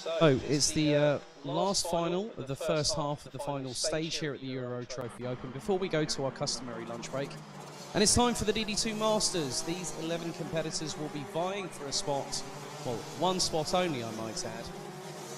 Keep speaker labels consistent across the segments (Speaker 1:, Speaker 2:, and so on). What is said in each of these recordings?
Speaker 1: So it's the last final of the first half of the final stage here at the Euro Trophy Open before we go to our customary lunch break. And it's time for the DD2 Masters. These 11 competitors will be vying for a spot, well, one spot only I might add,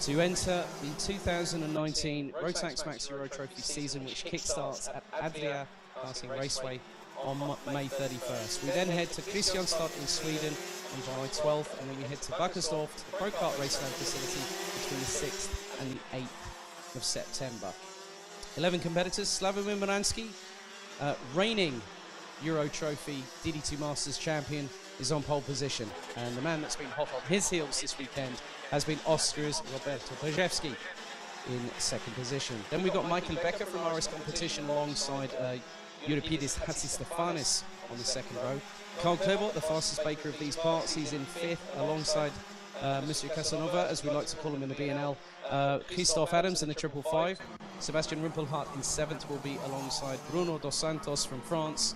Speaker 1: to enter the 2019 Rotax Max Euro Trophy season, which kickstarts at Adlia Karting Raceway on May 31st. We then head to Kristianstad in Sweden on July 12th, and then we head to Backersdorf to the Pro Kart Raceland facility between the 6th and the 8th of September. 11 competitors. Slavomir Moranski, reigning Euro Trophy DD2 Masters champion, is on pole position, and the man that's been hot on his heels this weekend has been Austria's Roberto Pajewski in second position. Then we've got Michael Becker from RS Competition alongside Euripidis Hatzistefanis on the second row. Carl Klebot, the fastest baker of these parts, he's in fifth alongside Monsieur Casanova, as we like to call him in the BNL. Christophe Adams in the 555. Sebastian Rumpelhardt in seventh will be alongside Bruno Dos Santos from France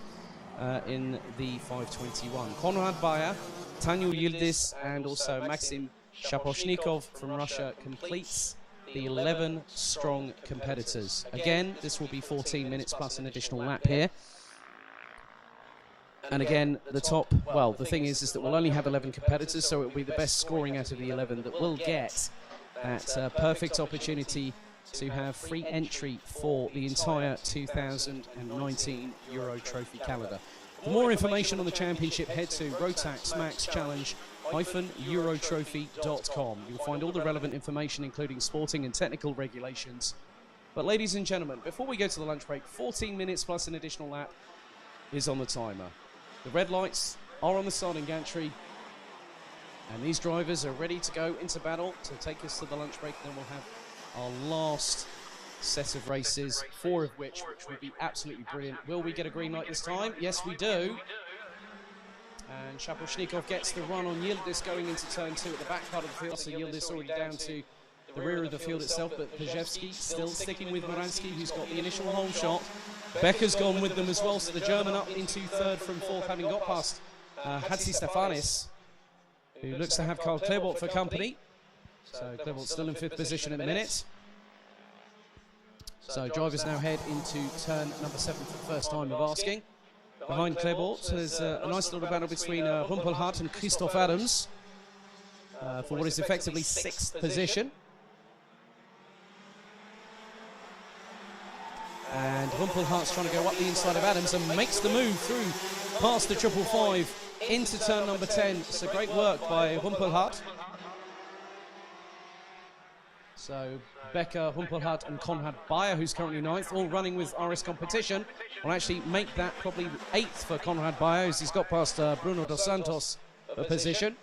Speaker 1: in the 521. Konrad Bayer, Tanju Yildiz and also Maxim Shaposhnikov from Russia completes the 11 strong competitors. Again, this will be 14 minutes plus an additional lap here. And again, the top, well, the thing is that we'll only have 11 competitors, so it will be the best scoring out of the 11 that will get that perfect opportunity to have free entry for the entire 2019 Euro Trophy calendar. For more information on the championship, head to Rotax Max Challenge-Eurotrophy.com. You'll find all the relevant information, including sporting and technical regulations. But ladies and gentlemen, before we go to the lunch break, 14 minutes plus an additional lap is on the timer. The red lights are on the starting gantry, and these drivers are ready to go into battle to take us to the lunch break. Then we'll have our last set of races, four of which will be absolutely brilliant. Will we get a green light this time? Yes, we do. And Shaposhnikov gets the run on Yildiz going into turn two at the back part of the field, so Yildiz already down to the rear of the field itself, but Pajewski still sticking with Moranski, who's got the initial hole shot. Becker's gone with them as well, so the German up into third from fourth, having got past Hatzistefanis, who looks to have Carl Klebot for company. So Klebot's still in fifth position at the minute. So drivers now head into turn number 7 for the first time of asking. Behind Klebot, there's a nice little battle between Rumpelhardt and Christophe Adams for what is effectively 6th position. And Rumpelhardt's trying to go up the inside of Adams and makes the move through past the 555 into turn number 10. So great work by Rumpelhardt. So Becker, Rumpelhardt and Konrad Bayer, who's currently 9th, all running with RS Competition, will actually make that probably 8th for Konrad Bayer, as he's got past Bruno Dos Santos for position.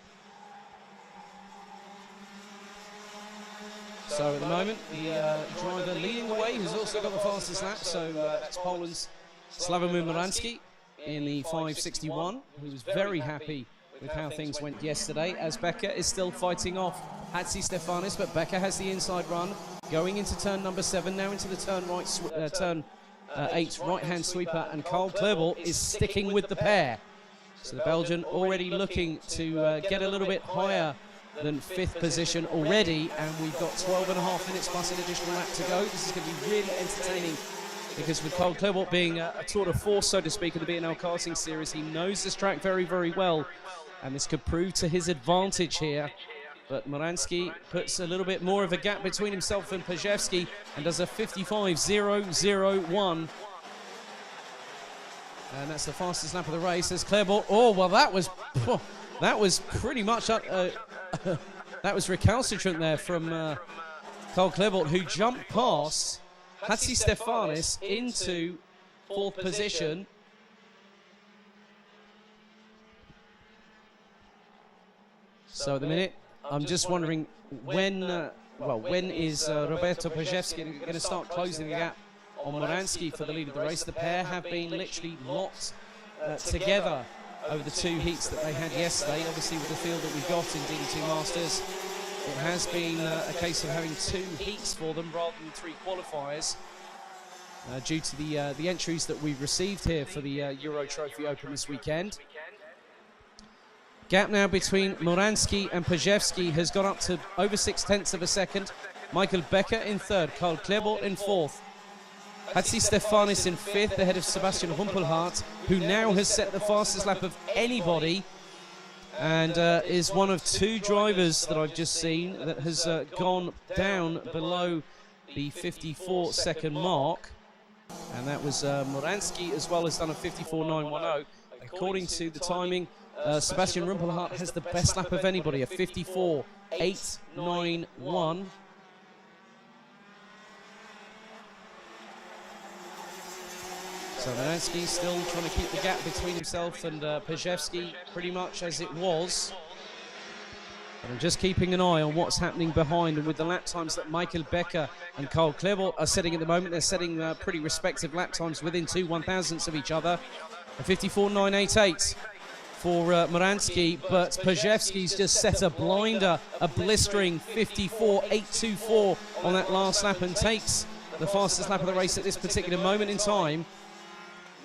Speaker 1: So at the moment, the driver leading the way, who's also got the fastest lap, so that's Poland's Slavomir Moranski in the 561, who was very happy with how things went yesterday, as Becker is still fighting off Hatzistefanis, but Becker has the inside run, going into turn number 7, now into the turn 8 right-hand sweeper, and Carl Klebot is sticking with the pair. So the Belgian already looking to get a little bit higher than 5th position already, and we've got 12.5 minutes plus an additional lap to go. This is going to be really entertaining, because with Carl Klebot being a tour de force, so to speak, in the BNL karting series, he knows this track very, very well, and this could prove to his advantage here. But Moranski puts a little bit more of a gap between himself and Pajewski and does a 55.001. And that's the fastest lap of the race as Klebot. Oh, well, that was pretty much that was recalcitrant there from Carl Klebot, who jumped past Hatzistefanis into 4th position. So at the minute, I'm just wondering when is Roberto Pajewski going to start closing the gap on Moranski for the lead of the race. The pair have been literally locked together over the 2 heats that they had yesterday. Obviously, with the field that we've got in DD2 Masters, it has been a case of having 2 heats for them rather than 3 qualifiers due to the entries that we've received here for the Euro Trophy Open this weekend. Gap now between Moransky and Pajewski has gone up to over 0.6 of a second. Michael Becker in third, Karl Klebort in fourth. Hatzi Stefanis in fifth, ahead of Sebastian Rumpelhardt, who now has set the fastest lap of anybody and is one of two drivers that I've just seen that has gone down below the 54-second mark. And that was Moransky as well, has done a 54.910. According to the timing, Sebastian Rumpelhardt has the best lap of anybody, a 54.891. So Moransky still trying to keep the gap between himself and Pajewski pretty much as it was. But I'm just keeping an eye on what's happening behind, and with the lap times that Michael Becker and Karl Klebort are setting at the moment, they're setting pretty respective lap times within 2 1/1000ths of each other. A 54.988 for Moransky, but Pajewski's just set a blinder, a blistering 54.824 on that last lap and takes the fastest lap of the race at this particular moment in time.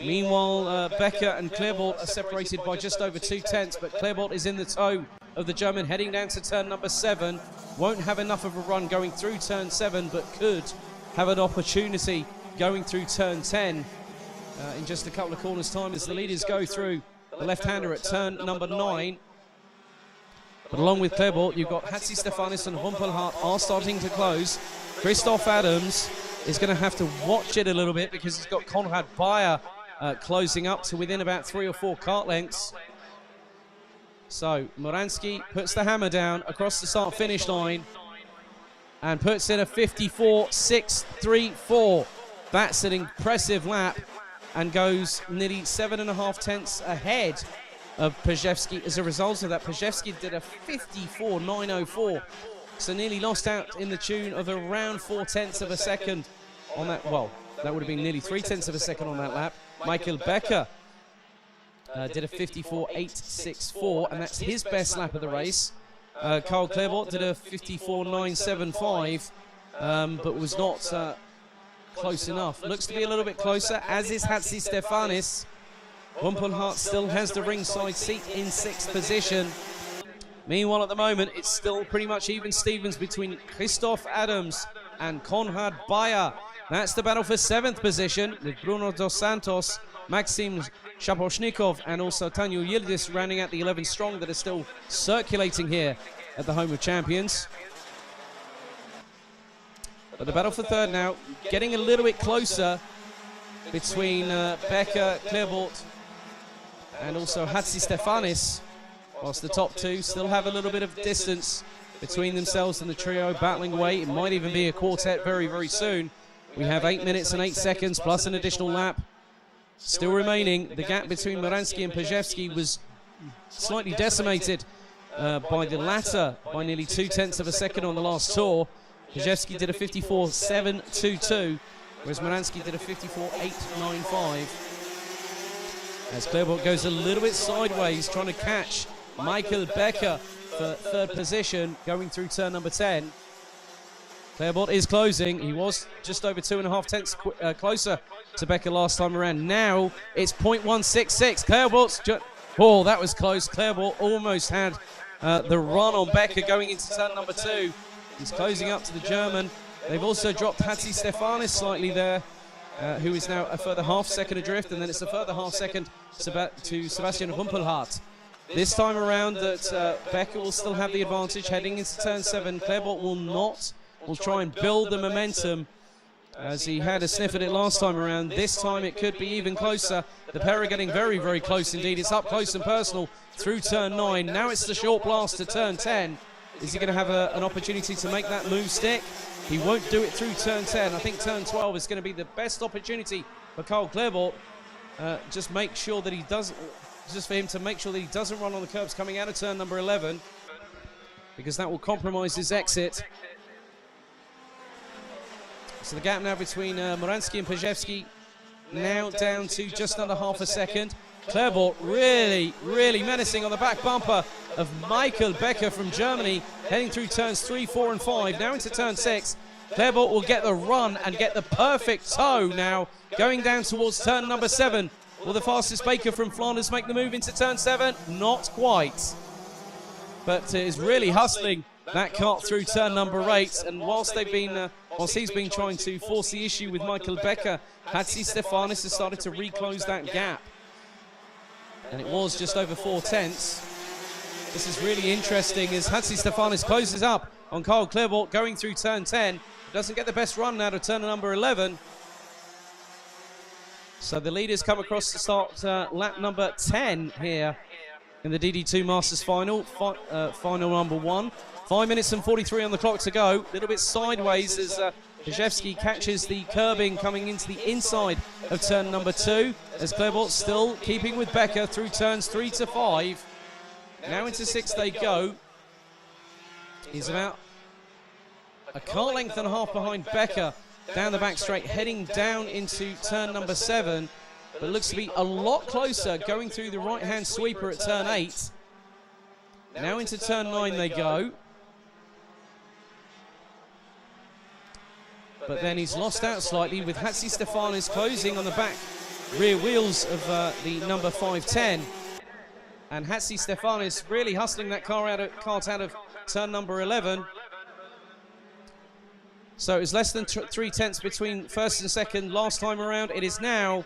Speaker 1: Meanwhile, Becker and Klebort are separated by just over 0.2, but Klebort is in the toe of the German heading down to turn number 7. Won't have enough of a run going through turn 7, but could have an opportunity going through turn 10 in just a couple of corners' time as the leaders go through the left-hander at turn number 9. But along with Klebort, you've got Hatzi Stefanis and Rumpelhardt are starting to close. Christoph Adams is going to have to watch it a little bit because he's got Konrad Bayer closing up to within about 3 or 4 kart lengths. So Moransky puts the hammer down across the start-finish line and puts in a 54.634. That's an impressive lap and goes nearly 7.5 ahead of Pajewski. As a result of that, Pajewski did a 54.904. So nearly lost out in the tune of around 0.4 of a second on that. Well, that would have been nearly 0.3 of a second on that lap. Michael Becker did a 54.864, and that's his best lap of the race. Karl Klebort did a 54.975, but was not close enough. Looks to be a little bit closer, as is Hatzi Stefanis. Rumpelhardt still has the ringside seat in 6th position. Meanwhile, at the moment, it's still pretty much even Stevens between Christoph Adams and Konrad Bayer. That's the battle for 7th position, with Bruno Dos Santos, Maxim Shaposhnikov, and also Tanyo Yildiz rounding out the 11 strong that are still circulating here at the home of champions. But the battle for 3rd now, getting a little bit closer between Becker, Klebort, and also Hatzi Stefanis, whilst the top 2 still have a little bit of distance between themselves and the trio battling away. It might even be a quartet very, very soon. We have 8 minutes and 8 seconds plus an additional lap still remaining. The gap between Moransky and Pajewski was slightly decimated by the latter by nearly 0.2 of a second on the last tour. Pajewski did a 54.722, whereas Moransky did a 54.895. As Klebort goes a little bit sideways, trying to catch Michael Becker for 3rd position going through turn number 10. Klebort is closing. He was just over 2.5 closer to Becker last time around. Now it's 0.166. Klebort's oh, that was close. Klebort almost had the run on Becker going into turn number 2. He's closing up to the German. They've also dropped Hatzi Stefanis slightly there, who is now a further ½ second adrift, and then it's a further ½ second to Sebastian Rumpelhardt. This time around that Becker will still have the advantage heading into turn 7. Klebort will not. Will try and build the momentum as he had a sniff at it last time around. This time it could be even closer. The pair are getting very, very close indeed. It's up close and personal through turn 9. Now it's the short blast to turn 10. Is he going to have an opportunity to make that move stick? He won't do it through turn 10. I think turn 12 is going to be the best opportunity for Karl Klebort. Just make sure that he doesn't, just for him to make sure that he doesn't run on the curbs coming out of turn number 11, because that will compromise his exit. So the gap now between Moransky and Pajewski now down to just under ½ a second. Klebort really, really menacing on the back bumper of Michael Becker from Germany, heading through turns 3, 4 and 5, now into turn 6. Klebort will get the run and get the perfect toe now, going down towards turn number 7. Will the fastest Baker from Flanders make the move into turn 7? Not quite. but is really hustling that cart through turn number 8. And whilst he's been trying to force the issue with Michael Becker, Hatzistefanis has started to reclose that gap. And it was just over 4/10. This is really interesting as Hatzistefanis closes up on Carl Clairvaux going through turn 10. Doesn't get the best run out of turn number 11. So the leaders come across to start lap number 10 here in the DD2 Masters final. Final number 1. 5 minutes and 43 on the clock to go. A little bit sideways as Pajewski catches the curbing coming into the inside of turn number 2. As Clairvaux still keeping with Becker through turns 3 to 5. Now into 6 they go. He's about a car length and a half behind Becker down the back straight, heading down into turn number 7, but looks to be a lot closer going through the right-hand sweeper at turn 8. Now into turn 9 they go. But then he's lost out slightly with Hatzistefanis closing on the back rear wheels of the number 510. And Hatzistefanis really hustling that cart out of turn number 11. So it's less than 3/10 between first and second last time around. It is now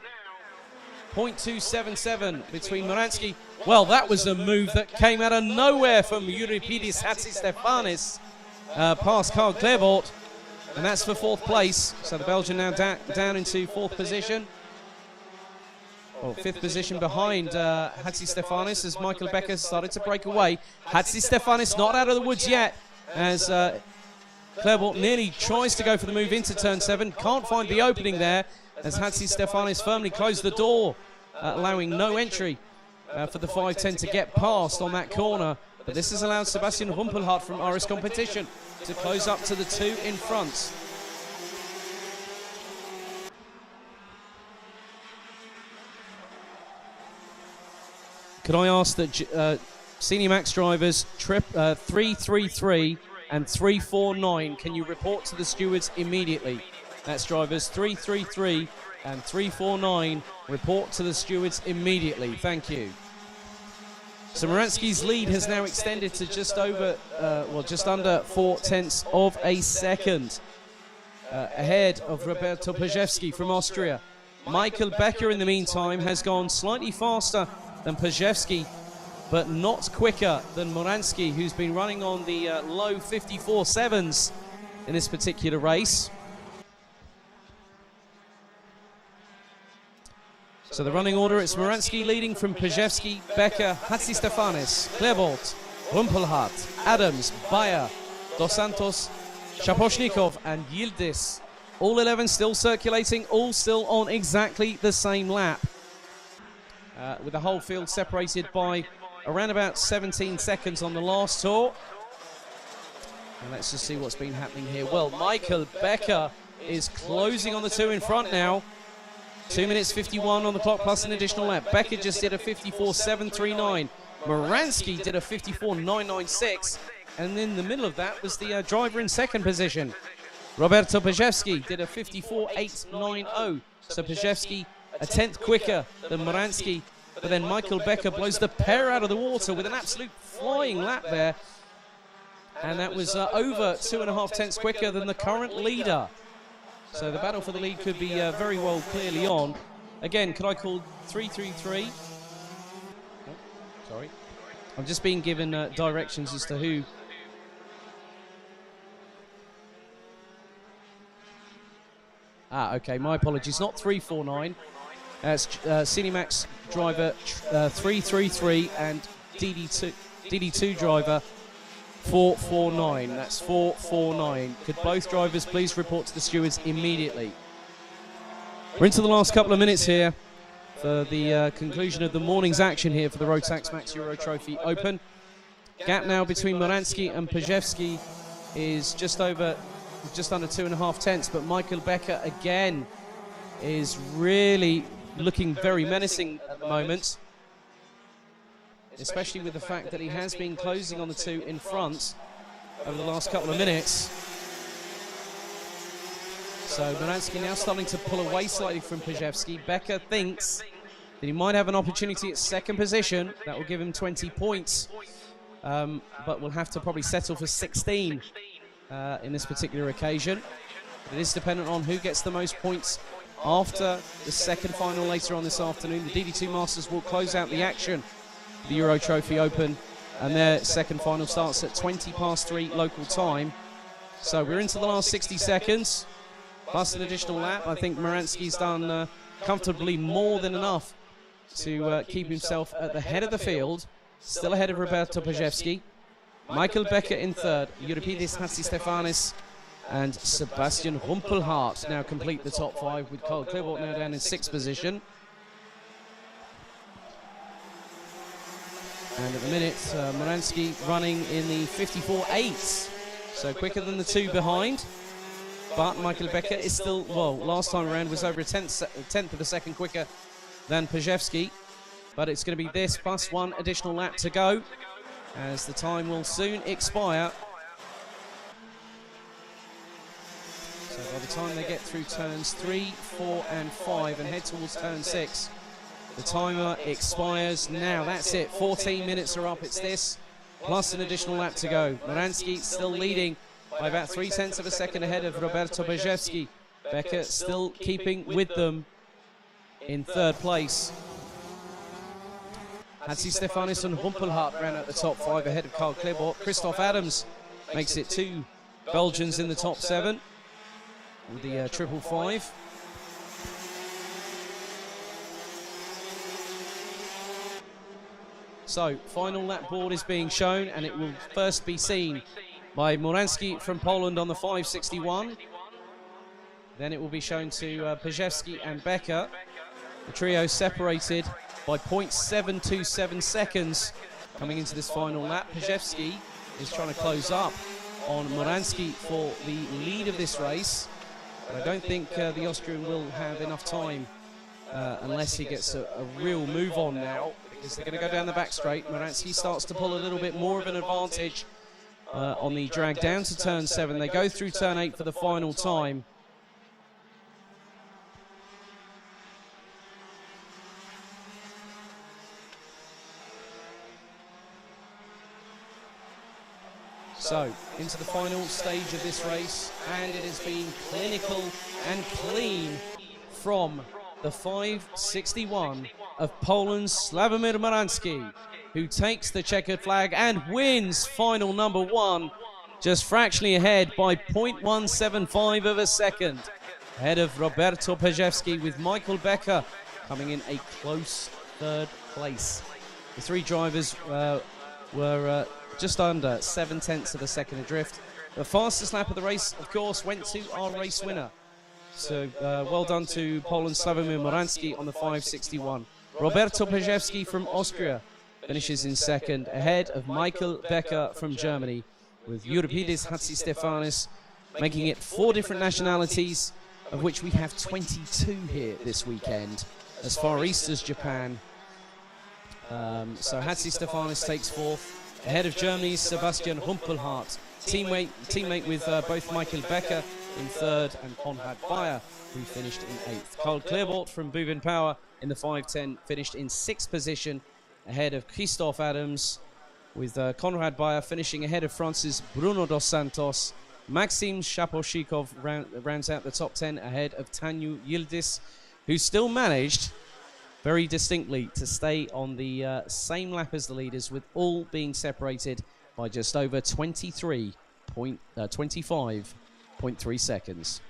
Speaker 1: 0.277 between Moransky. Well, that was a move that came out of nowhere from Euripidis Hatzistefanis past Carl Clairvaux. And that's for 4th place. So the Belgian now down into 4th position. Well, 5th position behind Hatzistefanis as Michael Becker started to break away. Hatzistefanis not out of the woods yet as Clairvaux nearly tries to go for the move into turn 7. Can't find the opening there as Hatzistefanis firmly closed the door, allowing no entry for the 510 to get past on that corner. But this has allowed Sebastian Rumpelhardt from RS Competition to close up to the 2 in front. Could I ask that Senior Max drivers 333 and 349, can you report to the stewards immediately? That's drivers 333 and 349, report to the stewards immediately. Thank you. So Moransky's lead has now extended to just over, just under 4/10 of a second, ahead of Roberto Pajewski from Austria. Michael Becker, in the meantime, has gone slightly faster than Pajewski, but not quicker than Moransky, who's been running on the low 54.7s in this particular race. So the running order, it's Moransky leading from Pajewski, Becker, Hatzistefanis, Clairvaux, Rumpelhardt, Adams, Bayer, Dos Santos, Shaposhnikov and Yildiz. All 11 still circulating, all still on exactly the same lap. With the whole field separated by around about 17 seconds on the last tour. And let's just see what's been happening here. Well, Michael Becker is closing on the 2 in front now. 2 minutes 51 on the clock plus an additional lap. Becker just did a 54.739. Moransky did a 54.996. And in the middle of that was the driver in second position. Roberto Pajewski did a 54.890. So Pajewski a 10th quicker than Moransky. But then Michael Becker blows the pair out of the water with an absolute flying lap there. And that was over 2.5 tenths quicker than the current leader. So the battle for the lead could be very well clearly on. Again, could I call 333? Oh, sorry. I'm just being given directions as to who. Okay, my apologies. Not 349. It's Cinemax driver 333 and DD2 driver 449. That's 449. Could both drivers please report to the stewards immediately? We're into the last couple of minutes here for the conclusion of the morning's action here for the Rotax Max Euro Trophy Open. Gap now between Moransky and Pajewski is just under 2.5 tenths, but Michael Becker again is really looking very menacing at the moment, especially with the fact that he has been closing on the 2 in front over the last couple of minutes. So Moransky now starting to pull away slightly from Pajewski. Becker thinks that he might have an opportunity at second position. That will give him 20 points but we'll have to probably settle for 16 in this particular occasion. But it is dependent on who gets the most points after the second final later on this afternoon. The DD2 Masters will close out the action, the Euro Trophy Open, and their second final starts at 3:20 local time. So we're into the last 60 seconds, plus an additional lap. I think Moransky's done comfortably more than enough to keep himself at the head of the field, still ahead of Roberto Pajewski. Michael Becker in third, Euripides Hatzistefanis and Sebastian Rumpelhardt now complete the top five, with Carl Klebort now down in sixth position. And at the minute, Moransky running in the 54.8s, so quicker than the two behind. But Michael Becker is still, well, last time around was over a tenth of a second quicker than Pajewski. But it's going to be this plus one additional lap to go, as the time will soon expire. So by the time they get through turns 3, 4 and 5 and head towards turn 6, the timer expires now. That's it, 14 minutes are up. It's this plus an additional lap to go. Moransky still leading by about 0.3 of a second ahead of Roberto Pajewski. Becker still keeping with them in third place. Hatzistefanis and Rumpelhardt ran at the top five ahead of Carl Klebort. Christoph Adams makes it two Belgians in the top 7 with the 555. So, final lap board is being shown, and it will first be seen by Moransky from Poland on the 561. Then it will be shown to Pajewski and Becker. The trio separated by 0.727 seconds coming into this final lap. Pajewski is trying to close up on Moransky for the lead of this race. But I don't think the Austrian will have enough time unless he gets a real move on now, because they're going to go down the back straight. Moransky starts to pull a little bit more of an advantage on the drag down to turn 7. They go through turn 8 for the final time. So, into the final stage of this race, and it has been clinical and clean from the 561 of Poland's Sławomir Moransky, who takes the checkered flag and wins final number 1, just fractionally ahead by 0.175 of a second, ahead of Roberto Pajewski, with Michael Becker coming in a close third place. The three drivers were just under 0.7 of a second adrift. The fastest lap of the race, of course, went to our race winner. So well done to Poland's Sławomir Moransky on the 561. Roberto Pajewski from Austria finishes in second, ahead of Michael Becker from Germany, with Euripides Hatzistefanis making it 4 different nationalities, of which we have 22 here this weekend, as far east as Japan. So Hatzistefanis takes 4th, ahead of Germany's Sebastian Rumpelhardt, teammate with both Michael Becker in 3rd and Konrad Bayer, who finished in 8th. Carl Klebort from Buvin Power in the 510 finished in 6th position, ahead of Christoph Adams, with Konrad Bayer finishing ahead of France's Bruno dos Santos. Maxim Shaposhikov rounds out the top 10 ahead of Tanju Yildiz, who still managed very distinctly to stay on the same lap as the leaders, with all being separated by just over 25.3 seconds.